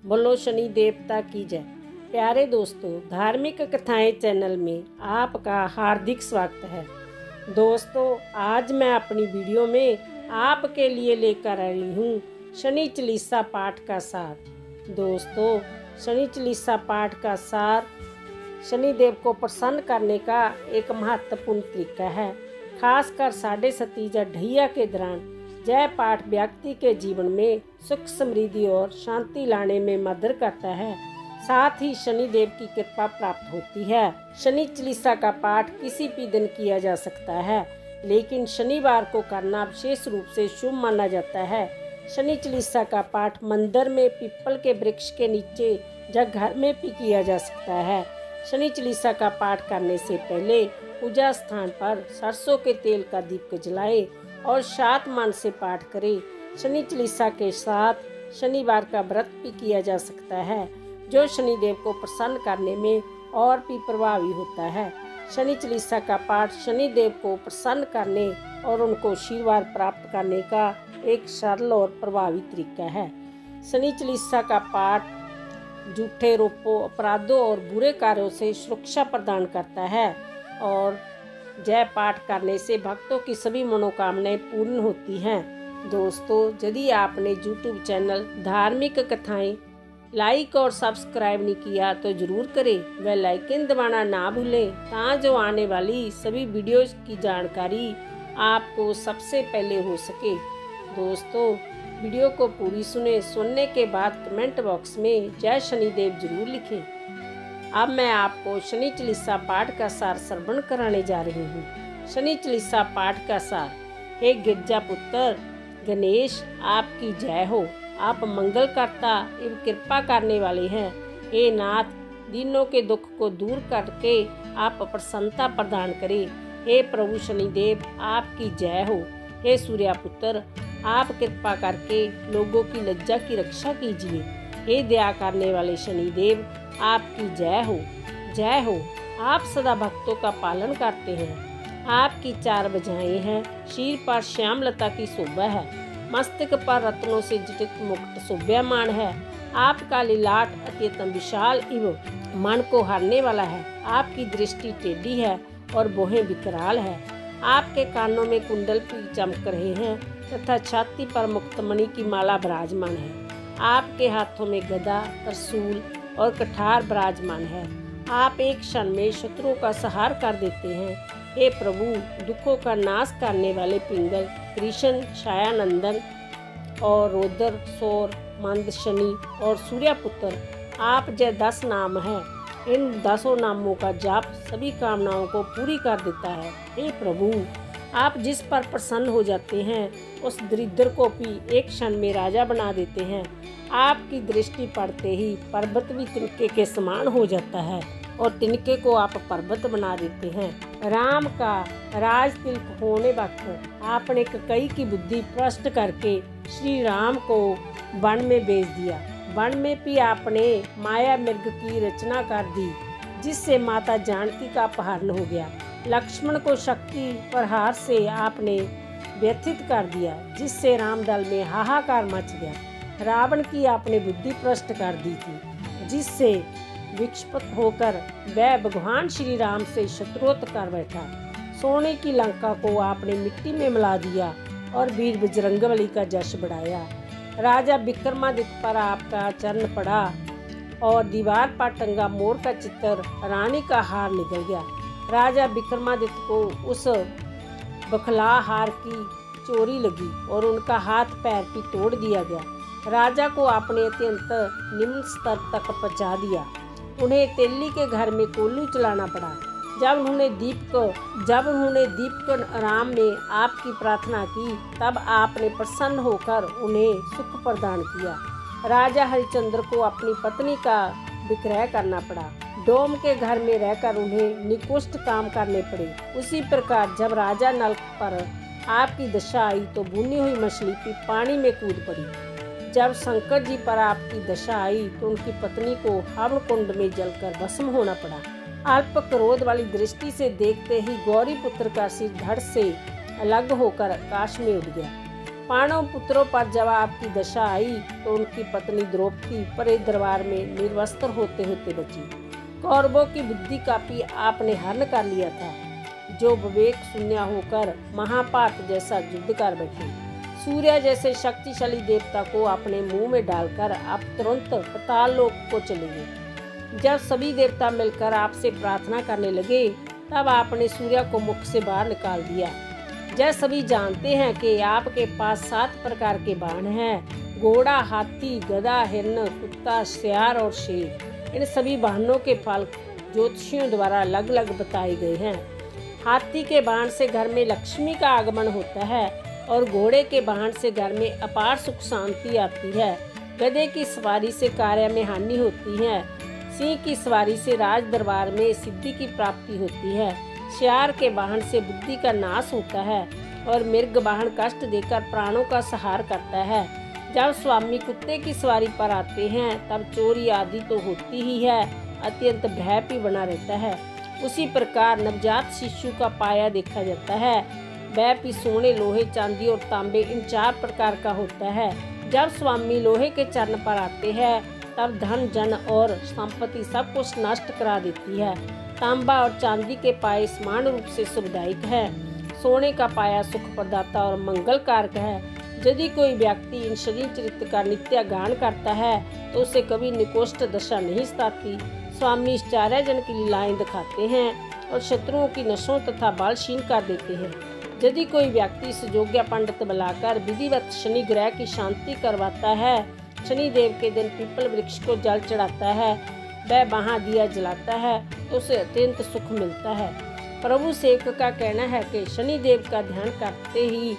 बोलो शनि देवता की जय। प्यारे दोस्तों, धार्मिक कथाएं चैनल में आपका हार्दिक स्वागत है। दोस्तों, आज मैं अपनी वीडियो में आपके लिए लेकर आई हूँ शनि चालीसा पाठ का सार। दोस्तों, शनि चालीसा पाठ का सार शनिदेव को प्रसन्न करने का एक महत्वपूर्ण तरीका है। खासकर 7:30 या ढैया के दौरान जय पाठ व्यक्ति के जीवन में सुख समृद्धि और शांति लाने में मदद करता है। साथ ही शनिदेव की कृपा प्राप्त होती है। शनि चालीसा का पाठ किसी भी दिन किया जा सकता है, लेकिन शनिवार को करना विशेष रूप से शुभ माना जाता है। शनि चालीसा का पाठ मंदिर में, पीपल के वृक्ष के नीचे या घर में भी किया जा सकता है। शनि चालीसा का पाठ करने से पहले पूजा स्थान पर सरसों के तेल का दीप जलाएं और शांत मन से पाठ करें। शनि चालीसा के साथ शनिवार का व्रत भी किया जा सकता है, जो शनिदेव को प्रसन्न करने में और भी प्रभावी होता है। शनि चालीसा का पाठ शनिदेव को प्रसन्न करने और उनको आशीर्वाद प्राप्त करने का एक सरल और प्रभावी तरीका है। शनि चालीसा का पाठ झूठे रोपों, अपराधों और बुरे कार्यों से सुरक्षा प्रदान करता है और जय पाठ करने से भक्तों की सभी मनोकामनाएं पूर्ण होती हैं। दोस्तों, यदि आपने यूट्यूब चैनल धार्मिक कथाएं लाइक और सब्सक्राइब नहीं किया तो जरूर करें। बेल आइकन दबाना ना भूलें, ताकि आने वाली सभी वीडियोस की जानकारी आपको सबसे पहले हो सके। दोस्तों, वीडियो को पूरी सुनने के बाद कमेंट बॉक्स में जय शनिदेव जरूर लिखें। अब मैं आपको शनि चालीसा पाठ का सार श्रवण कराने जा रही हूँ। शनि चालीसा पाठ का सार। हे गिरजा पुत्र गणेश, आपकी जय हो। आप मंगल करता एवं कृपा करने वाले हैं। हे नाथ, दीनों के दुख को दूर करके आप प्रसन्नता प्रदान करें। हे प्रभु शनिदेव, आपकी जय हो। हे सूर्य पुत्र, आप कृपा करके लोगों की लज्जा की रक्षा कीजिए। हे दया करने वाले शनिदेव, आपकी जय हो। जय हो। आप सदा भक्तों का पालन करते हैं। आपकी 4 भुजाएं हैं। शीर पर श्यामलता की शोभा है। मस्तक पर रत्नों से जटित मुकुट शोभायमान है। आपका लीलाट अत्यंत विशाल एवं मन को हरने वाला है। आपकी दृष्टि टेढ़ी है और भौहें विकराल है। आपके कानों में कुंडल भी चमक रहे हैं तथा छाती पर मुक्तमणि की माला विराजमान है। आपके हाथों में गदा, त्रिशूल और कठार विराजमान है। आप एक क्षण में शत्रुओं का संहार कर देते हैं। हे प्रभु, दुखों का नाश करने वाले पिंगल, कृष्ण, छायानंदन और रौद्र, सौर, मंद, शनि और सूर्य पुत्र, आप जय 10 नाम हैं। इन 10 नामों का जाप सभी कामनाओं को पूरी कर देता है। हे प्रभु, आप जिस पर प्रसन्न हो जाते हैं उस दरिद्र को भी एक क्षण में राजा बना देते हैं। आपकी दृष्टि पड़ते ही पर्वत भी तिनके के समान हो जाता है और तिनके को आप पर्वत बना देते हैं। राम का राज तिलक होने वक्त आपने कई की बुद्धि भ्रष्ट करके श्री राम को वन में भेज दिया। वन में भी आपने माया मृग की रचना कर दी, जिससे माता जानकी का अपहरण हो गया। लक्ष्मण को शक्ति प्रहार से आपने व्यथित कर दिया, जिससे रामदल में हाहाकार मच गया। रावण की आपने बुद्धि भ्रष्ट कर दी थी, जिससे विक्षिप्त होकर वह भगवान श्री राम से शत्रुता कर बैठा। सोने की लंका को आपने मिट्टी में मिला दिया और वीर बजरंगबली का जश बढ़ाया। राजा विक्रमादित्य पर आपका चरण पड़ा और दीवार पर टंगा मोर का चित्र, रानी का हार निकल गया। राजा विक्रमादित्य को उस बखला हार की चोरी लगी और उनका हाथ पैर भी तोड़ दिया गया। राजा को आपने अत्यंत निम्न स्तर तक पहुंचा दिया। उन्हें तेली के घर में कोल्लू चलाना पड़ा। जब उन्होंने दीप को आराम में आपकी प्रार्थना की, तब आपने प्रसन्न होकर उन्हें सुख प्रदान किया। राजा हरिश्चंद्र को अपनी पत्नी का विक्रय करना पड़ा। डोम के घर में रहकर उन्हें निकृष्ट काम करने पड़े। उसी प्रकार जब राजा नल पर आपकी दशा आई तो भुनी हुई मछली भी पानी में कूद पड़ी। जब शंकर जी पर आपकी दशा आई तो उनकी पत्नी को हवन कुंड में जलकर भस्म होना पड़ा। अल्प क्रोध वाली दृष्टि से देखते ही गौरी पुत्र का सिर धड़ से अलग होकर आकाश में उड़ गया। पांडव पुत्रों पर जब आपकी दशा आई तो उनकी पत्नी द्रौपदी परे दरबार में निर्वस्त्र होते होते बची। कौरवों की बुद्धि काफी आपने हरण कर लिया था, जो विवेक शून्य होकर महापात जैसा युद्ध कर बैठे। सूर्य जैसे शक्तिशाली देवता को अपने मुंह में डालकर आप तुरंत पाताल लोक को चले गए। जब सभी देवता मिलकर आपसे प्रार्थना करने लगे तब आपने सूर्य को मुख से बाहर निकाल दिया। जब सभी जानते हैं कि आपके पास 7 प्रकार के बाण हैं, घोड़ा, हाथी, गधा, हिरण, कुत्ता, सियार और शेर। इन सभी वाहनों के फल ज्योतिषियों द्वारा अलग अलग बताए गए हैं। हाथी के बाण से घर में लक्ष्मी का आगमन होता है और घोड़े के बाण से घर में अपार सुख शांति आती है। गधे की सवारी से कार्य में हानि होती है। सिंह की सवारी से राज दरबार में सिद्धि की प्राप्ति होती है। सियार के वाहन से बुद्धि का नाश होता है और मृग वाहन कष्ट देकर प्राणों का संहार करता है। जब स्वामी कुत्ते की सवारी पर आते हैं तब चोरी आदि तो होती ही है, अत्यंत भय भी बना रहता है। उसी प्रकार नवजात शिशु का पाया देखा जाता है। वह भी सोने, लोहे, चांदी और तांबे इन 4 प्रकार का होता है। जब स्वामी लोहे के चरण पर आते हैं तब धन, जन और संपत्ति सब कुछ नष्ट करा देती है। तांबा और चांदी के पाए समान रूप से शुभदायक है। सोने का पाया सुख प्रदाता और मंगल कारक है। यदि कोई व्यक्ति इन शरीर चरित्र का नित्य गान करता है तो उसे कभी निकोष्ठ दशा नहीं सताती। स्वामी आचार्यजन की लीलाएं दिखाते हैं और शत्रुओं की नसों तथा बल क्षीण कर देते हैं। यदि कोई व्यक्ति सुयोग्य पंडित बुलाकर विधिवत शनि ग्रह की शांति करवाता है, शनिदेव के दिन पीपल वृक्ष को जल चढ़ाता है, वह वहाँ दिया जलाता है तो उसे अत्यंत सुख मिलता है। प्रभु सेवक का कहना है कि शनिदेव का ध्यान करते ही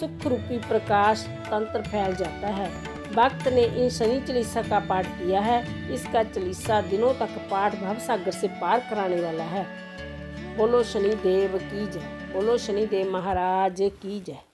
सुख रूपी प्रकाश तंत्र फैल जाता है। भक्त ने इन शनि चालीसा का पाठ किया है। इसका चालीसा दिनों तक पाठ भवसागर से पार कराने वाला है। बोलो शनिदेव की जय। बोलो शनिदेव महाराज की जय।